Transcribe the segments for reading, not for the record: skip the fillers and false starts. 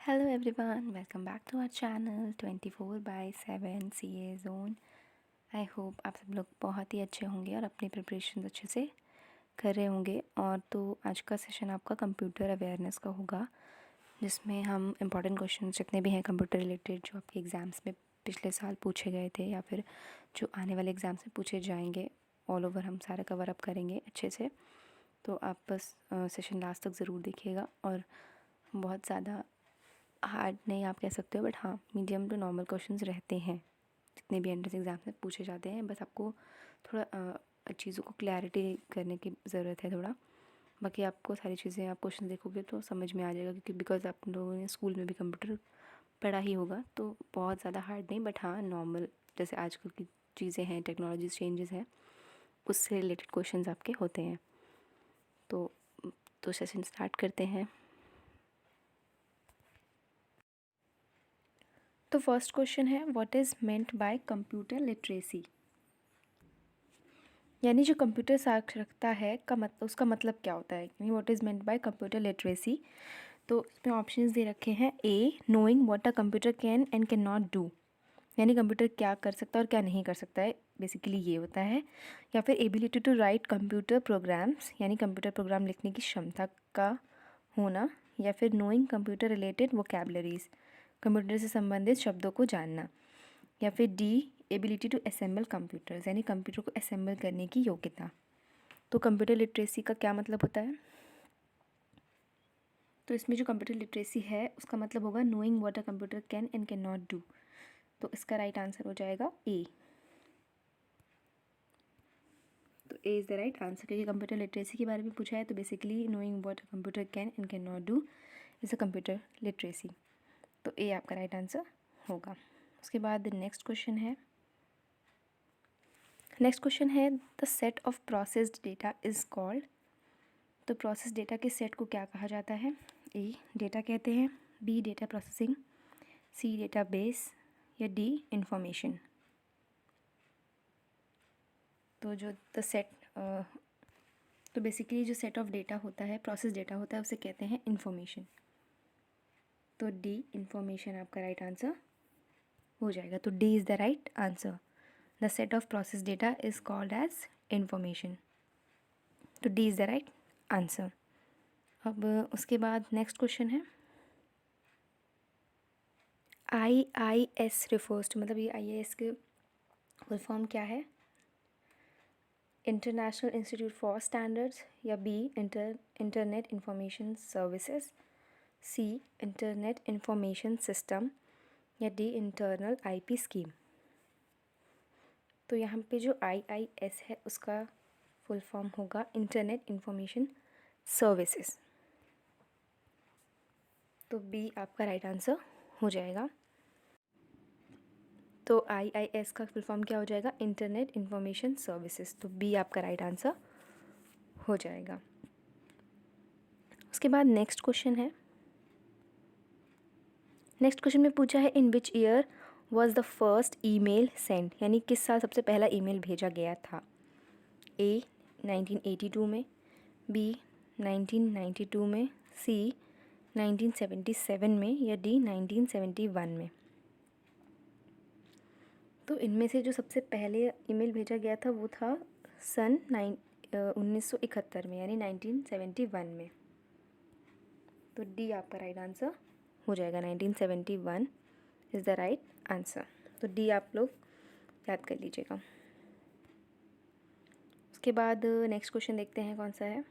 Hello everyone, welcome back to our channel 24/7 CA Zone। I hope आप सब लोग बहुत ही अच्छे होंगे और अपनी प्रिपरेशन अच्छे से कर रहे होंगे। और तो आज का सेशन आपका कंप्यूटर अवेयरनेस का होगा, जिसमें हम इम्पॉर्टेंट क्वेश्चन जितने भी हैं कंप्यूटर रिलेटेड जो आपके एग्ज़ाम्स में पिछले साल पूछे गए थे या फिर जो आने वाले एग्ज़ाम्स में पूछे जाएंगे, ऑल ओवर हम सारा कवर अप करेंगे अच्छे से। तो आप बस सेशन लास्ट तक ज़रूर देखिएगा। और बहुत ज़्यादा हार्ड नहीं आप कह सकते हो, बट हाँ मीडियम टू नॉर्मल क्वेश्चंस रहते हैं जितने भी एंट्रेंस एग्ज़ाम में पूछे जाते हैं। बस आपको थोड़ा चीज़ों को क्लैरिटी करने की ज़रूरत है थोड़ा। बाकी आपको सारी चीज़ें आप क्वेश्चन देखोगे तो समझ में आ जाएगा, क्योंकि बिकॉज आप लोगों ने स्कूल में भी कंप्यूटर पढ़ा ही होगा। तो बहुत ज़्यादा हार्ड नहीं, बट हाँ नॉर्मल जैसे आजकल की चीज़ें हैं, टेक्नोलॉजीज चेंजेस हैं, उससे रिलेटेड क्वेश्चन आपके होते हैं। तो सेशन स्टार्ट करते हैं। तो फर्स्ट क्वेश्चन है, what is meant by computer literacy, यानी जो कंप्यूटर साक्षरता है का उसका मतलब क्या होता है, यानी what is meant by computer literacy. तो इसमें ऑप्शंस दे रखे हैं। A, knowing what a computer can and can not do, यानी कंप्यूटर क्या कर सकता है और क्या नहीं कर सकता है, बेसिकली ये होता है। या फिर ability to write computer programs, यानी कंप्यूटर प्रोग्राम लिखने की क्षमता का होना। या फिर knowing computer related vocabularies, computer से संबंधित शब्दों को जानना। या फिर D, ability to assemble computers, यानी कंप्यूटर को असेंबल करने की योग्यता। तो कंप्यूटर लिटरेसी का क्या मतलब होता है? तो इसमें जो कंप्यूटर लिटरेसी है उसका मतलब होगा knowing what a computer can and can not do. तो इसका राइट आंसर हो जाएगा ए। तो A is the right answer, क्योंकि कंप्यूटर लिटरेसी के बारे में पूछा है। तो basically knowing what a computer can and can not do is a computer literacy. तो ए आपका राइट आंसर होगा। उसके बाद नेक्स्ट क्वेश्चन है, the set of processed data is called. तो प्रोसेस डेटा के सेट को क्या कहा जाता है? ए, डेटा कहते हैं। B, data processing. C, database. या डी, इंफॉर्मेशन। तो जो द सेट तो बेसिकली जो सेट ऑफ डेटा होता है, प्रोसेस डेटा होता है, उसे कहते हैं इंफॉर्मेशन। तो डी, इंफॉर्मेशन आपका राइट आंसर हो जाएगा। तो D is the right answer, the set of process data is called as information. तो D is the right answer. अब उसके बाद नेक्स्ट क्वेश्चन है, IIS रिफर्स टू, मतलब ये IIS के फुल फॉर्म क्या है? International institute for standards. या B, internet information services. C, internet information system. या डी, इंटरनल IP स्कीम। तो यहाँ पे जो IIS है उसका फुल फॉर्म होगा इंटरनेट इंफॉर्मेशन सर्विसेज। तो बी आपका राइट आंसर हो जाएगा। तो IIS का फुल फॉर्म क्या हो जाएगा? Internet information services. तो बी आपका राइट आंसर हो जाएगा। उसके बाद नेक्स्ट क्वेश्चन है, नेक्स्ट क्वेश्चन में पूछा है, in which year was the first email send, यानी किस साल सबसे पहला ईमेल भेजा गया था? ए, 1982 में। बी, 1992 में। सी, 1977 में। या डी, 1971 में। तो इनमें से जो सबसे पहले ईमेल भेजा गया था वो था सन 1971 में, यानी 1971 में। तो डी आपका राइट आंसर हो जाएगा, 1971 इज़ द राइट आंसर। तो डी आप लोग याद कर लीजिएगा। उसके बाद नेक्स्ट क्वेश्चन देखते हैं कौन सा है।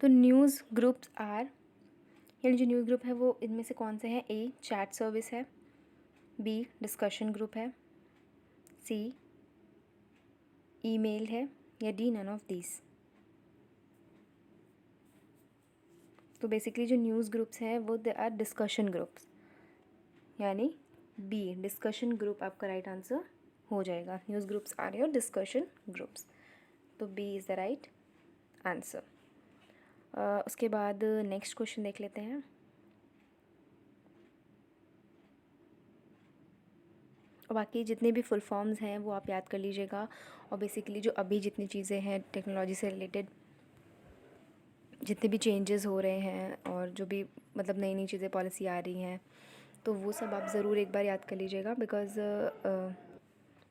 तो न्यूज़ ग्रुप्स आर, यानी जो न्यूज़ ग्रुप है वो इनमें से कौन से हैं? ए, चैट सर्विस है। बी, डिस्कशन ग्रुप है। सी, ईमेल है। या डी, नन ऑफ दीज। तो बेसिकली जो न्यूज़ ग्रुप्स हैं वो दे आर डिस्कशन ग्रुप्स, यानी बी, डिस्कशन ग्रुप आपका राइट आंसर हो जाएगा। News groups are your discussion groups. तो B is the right answer. उसके बाद नेक्स्ट क्वेश्चन देख लेते हैं। और बाकी जितने भी फुल फॉर्म्स हैं वो आप याद कर लीजिएगा। और बेसिकली जो अभी जितनी चीज़ें हैं टेक्नोलॉजी से रिलेटेड जितने भी चेंजेस हो रहे हैं और जो भी मतलब नई नई चीज़ें पॉलिसी आ रही हैं, तो वो सब आप ज़रूर एक बार याद कर लीजिएगा।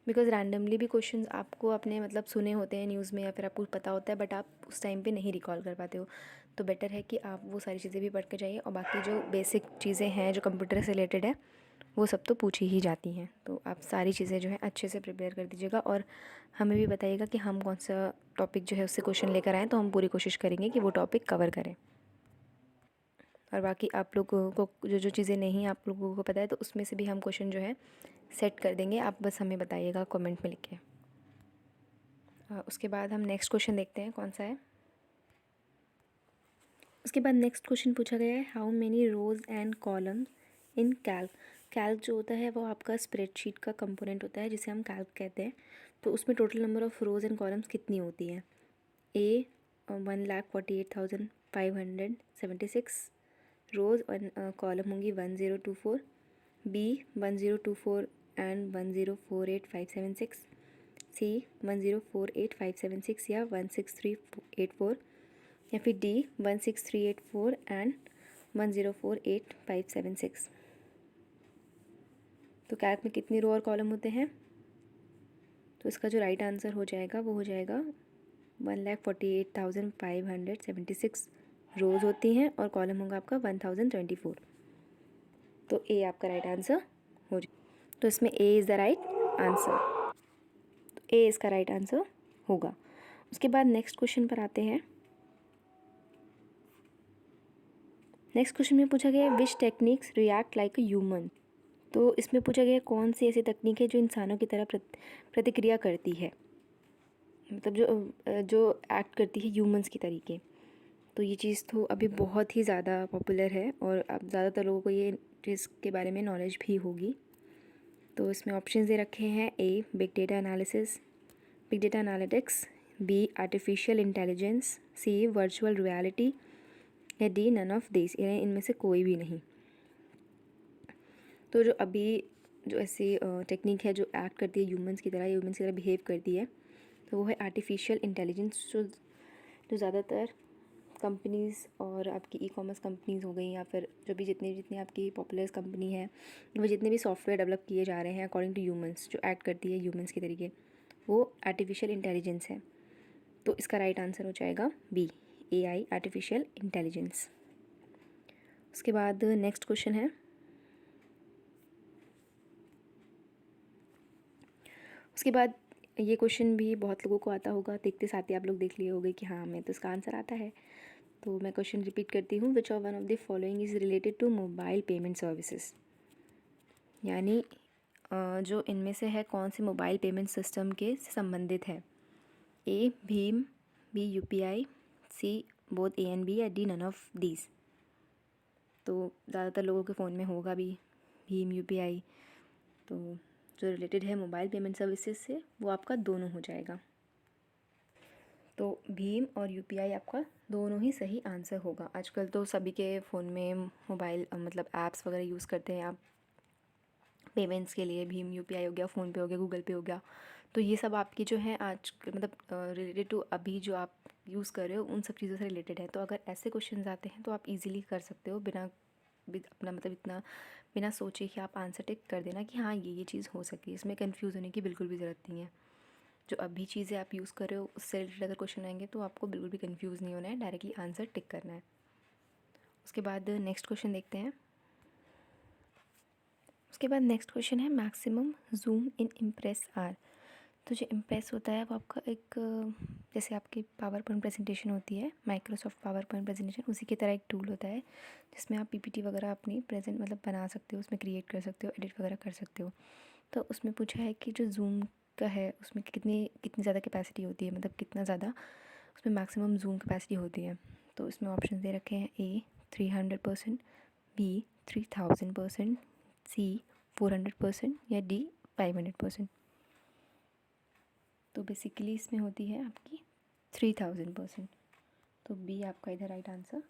बिकॉज़ रैंडमली भी क्वेश्चंस आपको अपने मतलब सुने होते हैं न्यूज़ में या फिर आपको पता होता है, बट आप उस टाइम पे नहीं रिकॉल कर पाते हो। तो बेटर है कि आप वो सारी चीज़ें भी पढ़ के जाइए, और बाकी जो बेसिक चीज़ें हैं जो कंप्यूटर से रिलेटेड है वो सब तो पूछी ही जाती हैं। तो आप सारी चीज़ें जो है अच्छे से प्रिपेयर कर दीजिएगा, और हमें भी बताइएगा कि हम कौन सा टॉपिक जो है उससे क्वेश्चन लेकर आएँ, तो हम पूरी कोशिश करेंगे कि वो टॉपिक कवर करें। और बाकी आप लोगों को जो जो चीज़ें नहीं आप लोगों को पता है, तो उसमें से भी हम क्वेश्चन जो है सेट कर देंगे। आप बस हमें बताइएगा कमेंट में लिख के। उसके बाद हम नेक्स्ट क्वेश्चन देखते हैं कौन सा है। उसके बाद नेक्स्ट क्वेश्चन पूछा गया है, how many rows and columns in Calc. Calc जो होता है वो आपका स्प्रेडशीट का कंपोनेंट होता है जिसे हम कैल्क कहते हैं। तो उसमें total number of rows and columns कितनी होती हैं? ए 1,48,576 रोज़ और कॉलम होंगी 1024। B 1024 and 1048576। सी 1048576 या 16384, या फिर डी 16384 एंड 1048576। तो कैल्क में कितनी रो और कॉलम होते हैं? तो इसका जो राइट आंसर हो जाएगा वो हो जाएगा 1,48,576 रोज़ होती हैं और कॉलम होगा आपका 1024। तो ए आपका राइट आंसर हो जाए। तो इसमें ए इज़ द राइट आंसर। तो ए इसका राइट आंसर होगा। उसके बाद नेक्स्ट क्वेश्चन पर आते हैं। नेक्स्ट क्वेश्चन में पूछा गया है, which techniques react like a human. तो इसमें पूछा गया है कौन सी ऐसी तकनीक है जो इंसानों की तरह प्रतिक्रिया करती है, मतलब जो एक्ट करती है ह्यूमंस की तरीके। तो ये चीज़ तो अभी बहुत ही ज़्यादा पॉपुलर है और अब ज़्यादातर लोगों को ये चीज़ के बारे में नॉलेज भी होगी। तो इसमें ऑप्शन दे रखे हैं, A big data analysis, big data analytics, B artificial intelligence, C virtual reality, या डी नन ऑफ दिस, यानी इनमें से कोई भी नहीं। तो जो अभी जो ऐसी टेक्निक है जो एक्ट करती है ह्यूमंस की तरह बिहेव करती है, तो वो है आर्टिफिशियल इंटेलिजेंस। जो ज़्यादातर कंपनीज़ और आपकी ई कॉमर्स कंपनीज़ हो गई, या फिर जो भी जितनी आपकी पॉपुलर कंपनी है, वो जितने भी सॉफ्टवेयर डेवलप किए जा रहे हैं अकॉर्डिंग टू ह्यूमंस, जो एक्ट करती है ह्यूमंस के तरीके, वो आर्टिफिशियल इंटेलिजेंस है। तो इसका राइट आंसर हो जाएगा बी, AI आर्टिफिशियल इंटेलिजेंस। उसके बाद नेक्स्ट क्वेश्चन है। उसके बाद ये क्वेश्चन भी बहुत लोगों को आता होगा, देखते साथ ही आप लोग देख लिए होंगे कि हाँ हमें तो इसका आंसर आता है। तो मैं क्वेश्चन रिपीट करती हूँ, which of one of the following is related to mobile payment services. यानी जो इनमें से है कौन सी मोबाइल पेमेंट सिस्टम के से संबंधित है? ए भीम, B UPI, C both A and B, या डी नन ऑफ दीज। तो ज़्यादातर लोगों के फ़ोन में होगा भी भीम UPI। तो जो रिलेटेड है मोबाइल पेमेंट सर्विसेज से वो आपका दोनों हो जाएगा। तो भीम और UPI आपका दोनों ही सही आंसर होगा। आजकल तो सभी के फ़ोन में मोबाइल मतलब ऐप्स वगैरह यूज़ करते हैं आप पेमेंट्स के लिए। भीम UPI हो गया, फ़ोनपे हो गया, गूगल पे हो गया। तो ये सब आपकी जो है आज मतलब रिलेटेड टू अभी जो आप यूज़ कर रहे हो उन सब चीज़ों से रिलेटेड है। तो अगर ऐसे क्वेश्चन आते हैं तो आप इजीली कर सकते हो बिना अपना मतलब इतना बिना सोचे कि आप आंसर टिक कर देना कि हाँ ये चीज़ हो सकती है। इसमें कंफ्यूज होने की बिल्कुल भी ज़रूरत नहीं है। जो अभी चीज़ें आप यूज़ कर रहे हो उससे रिलेटेड अगर क्वेश्चन आएंगे तो आपको बिल्कुल भी कंफ्यूज नहीं होना है, डायरेक्टली आंसर टिक करना है। उसके बाद नेक्स्ट क्वेश्चन देखते हैं। उसके बाद नेक्स्ट क्वेश्चन है, maximum zoom in Impress are. तो जो इम्प्रेस होता है वो आपका एक जैसे आपकी पावर पॉइंट प्रेजेंटेशन होती है, माइक्रोसॉफ्ट पावर पॉइंट प्रेजेंटेशन, उसी की तरह एक टूल होता है जिसमें आप PPT वगैरह अपनी प्रेजेंट मतलब बना सकते हो, उसमें क्रिएट कर सकते हो, एडिट वगैरह कर सकते हो। तो उसमें पूछा है कि जो जूम का है उसमें कितनी ज़्यादा कैपेसिटी होती है, मतलब कितना ज़्यादा उसमें मैक्सिमम जूम कैपेसिटी होती है। तो इसमें ऑप्शन दे रखे हैं, ए 300%, बी 3000%, सी 400%, या डी 500%। तो बेसिकली इसमें होती है आपकी 3000%। तो बी आपका इधर राइट आंसर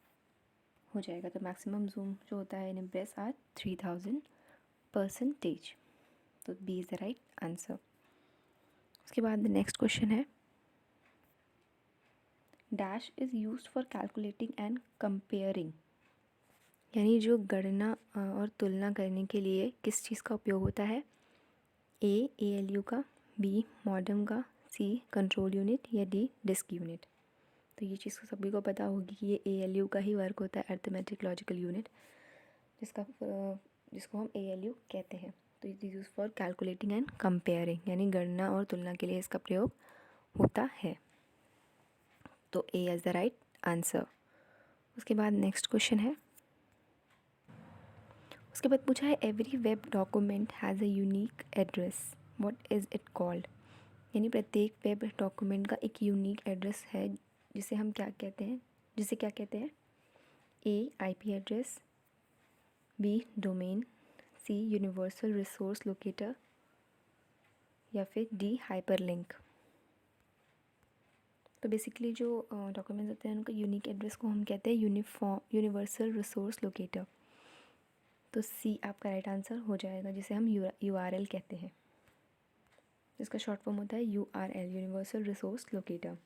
हो जाएगा। तो मैक्सिमम जूम जो होता है इन इम्प्रेस आर 3000%। तो B is the right answer. उसके बाद नेक्स्ट क्वेश्चन है, dash is used for calculating and comparing, यानी जो गणना और तुलना करने के लिए किस चीज़ का उपयोग होता है? ए ALU का, बी मॉडम का, सी कंट्रोल यूनिट या डी डिस्क यूनिट। तो ये चीज़ सभी को पता होगी कि ये ALU का ही वर्क होता है, अर्थमेटिक लॉजिकल यूनिट, जिसको हम ALU कहते हैं। तो it is use for calculating and comparing, यानी गणना और तुलना के लिए इसका प्रयोग होता है। तो A is the right answer. उसके बाद नेक्स्ट क्वेश्चन है, उसके बाद पूछा है every web document has a unique address, what is it called, यानी प्रत्येक वेब डॉक्यूमेंट का एक यूनिक एड्रेस है, जिसे हम क्या कहते हैं, ए IP एड्रेस, बी डोमेन, सी यूनिवर्सल रिसोर्स लोकेटर या फिर डी हाइपरलिंक। तो बेसिकली जो डॉक्यूमेंट्स होते हैं उनका यूनिक एड्रेस को हम कहते हैं यूनिवर्सल रिसोर्स लोकेटर। तो सी आपका राइट आंसर हो जाएगा, जिसे हम URL कहते हैं, जिसका शॉर्ट फॉर्म होता है URL, यूनिवर्सल रिसोर्स लोकेटर।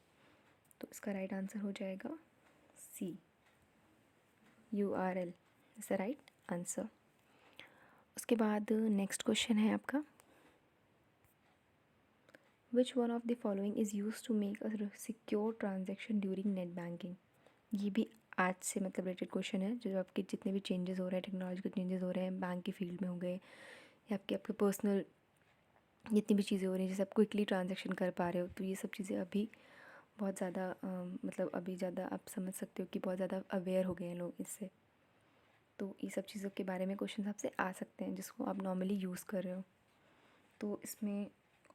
तो इसका राइट आंसर हो जाएगा C, URL is the right answer. उसके बाद नेक्स्ट क्वेश्चन है आपका, which one of the following is use to make a secure transaction during net banking. ये भी आज से मतलब रिलेटेड क्वेश्चन है, जो आपके जितने भी चेंजेस हो रहे हैं, टेक्नोलॉजिकल चेंजेस हो रहे हैं बैंक की फील्ड में हो गए, या आपके पर्सनल जितनी भी चीज़ें हो रही हैं, जैसे आप क्विकली ट्रांजेक्शन कर पा रहे हो, तो ये सब चीज़ें अभी बहुत ज़्यादा मतलब अभी ज़्यादा आप समझ सकते हो कि बहुत ज़्यादा अवेयर हो गए हैं लोग इससे। तो ये सब चीज़ों के बारे में क्वेश्चन आपसे आ सकते हैं, जिसको आप नॉर्मली यूज़ कर रहे हो। तो इसमें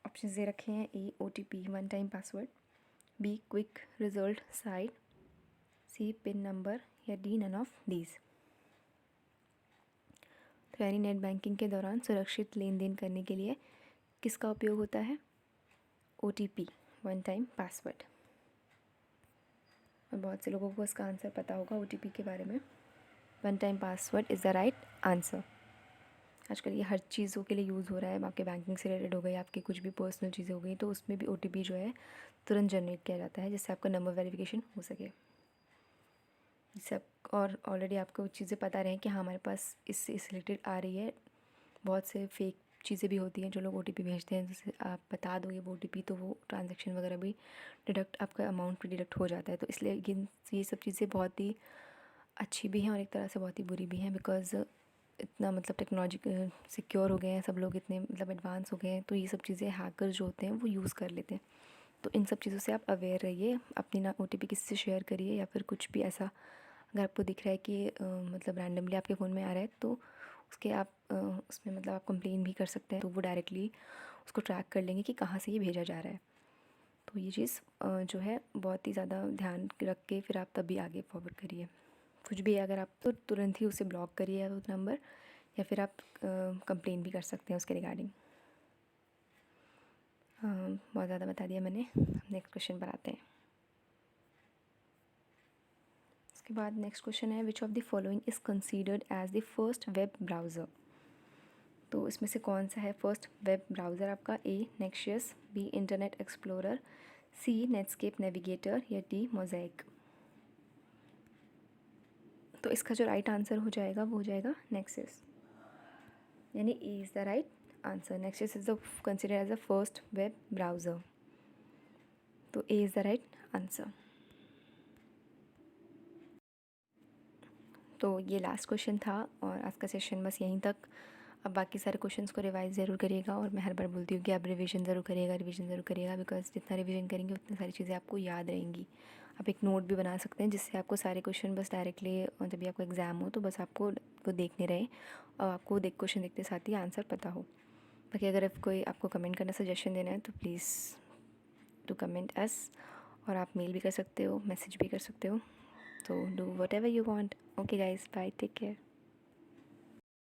ऑप्शन दे रखे हैं, A OTP one time password, B quick result site, C pin number या डी नन ऑफ दीज। तो यानी नेट बैंकिंग के दौरान सुरक्षित लेन देन करने के लिए किसका उपयोग होता है? OTP one time password. और बहुत से लोगों को इसका आंसर पता होगा OTP के बारे में। One time password is the right answer. आजकल ये हर चीज़ों के लिए यूज़ हो रहा है, आपके बैंकिंग से रिलेटेड हो गई, आपकी कुछ भी पर्सनल चीज़ें हो गई, तो उसमें भी OTP जो है तुरंत जनरेट किया जाता है, जिससे आपका नंबर वेरिफिकेशन हो सके, जिससे आप और ऑलरेडी आपको चीज़ें पता रहे कि हाँ हमारे पास इससे रिलेटेड आ रही है। बहुत से फेक चीज़ें भी होती हैं जो लोग OTP भेजते हैं, जैसे आप बता दोगे वो OTP, तो वो ट्रांजैक्शन वगैरह भी डिडक्ट, आपका अमाउंट भी डिडक्ट हो जाता है। तो इसलिए ये सब चीज़ें बहुत ही अच्छी भी हैं और एक तरह से बहुत ही बुरी भी हैं, बिकॉज़ इतना मतलब टेक्नोलॉजी सिक्योर हो गए हैं, सब लोग इतने मतलब एडवांस हो गए हैं, तो ये सब चीज़ें हैकर जो होते हैं वो यूज़ कर लेते हैं। तो इन सब चीज़ों से आप अवेयर रहिए, अपनी ना OTP किससे शेयर करिए, या फिर कुछ भी ऐसा अगर आपको दिख रहा है कि मतलब रैंडमली आपके फ़ोन में आ रहा है, तो उसके आप उसमें मतलब आप कंप्लेन भी कर सकते हैं, तो वो डायरेक्टली उसको ट्रैक कर लेंगे कि कहाँ से ये भेजा जा रहा है। तो ये चीज़ जो है बहुत ही ज़्यादा ध्यान रख के फिर आप तभी आगे फॉरवर्ड करिए। कुछ भी अगर आप तो तुरंत ही उसे ब्लॉक करिए वो नंबर, या फिर आप कंप्लेन भी कर सकते हैं उसके रिगार्डिंग। बहुत ज़्यादा बता दिया मैंने, नेक्स्ट क्वेश्चन पर आते हैं। उसके बाद नेक्स्ट क्वेश्चन है, which of the following is considered as the first web browser. तो इसमें से कौन सा है फर्स्ट वेब ब्राउज़र आपका? ए नेक्सियस, बी इंटरनेट एक्सप्लोरर, सी नेटस्केप नेविगेटर या डी मोज़ेक। तो इसका जो राइट आंसर हो जाएगा वो हो जाएगा नेक्सियस, यानी A is the right answer. Nexus is the consider as the first web browser, तो A is the right answer. तो ये लास्ट क्वेश्चन था और आज का सेशन बस यहीं तक। अब बाकी सारे क्वेश्चंस को रिवाइज ज़रूर करिएगा, और मैं हर बार बोलती हूँ कि आप रिवीजन ज़रूर करिएगा, बिकॉज जितना रिवीजन करेंगे उतनी सारी चीज़ें आपको याद रहेंगी। आप एक नोट भी बना सकते हैं, जिससे आपको सारे क्वेश्चन बस डायरेक्टली जब भी आपको एग्ज़ाम हो तो बस आपको वो देखने रहे और आपको क्वेश्चन देखते साथ ही आंसर पता हो। बाकी अगर कोई आपको कमेंट करना, सजेशन देना है, तो प्लीज़ टू कमेंट अस, और आप मेल भी कर सकते हो, मैसेज भी कर सकते हो। So do whatever you want. Okay guys, bye, take care.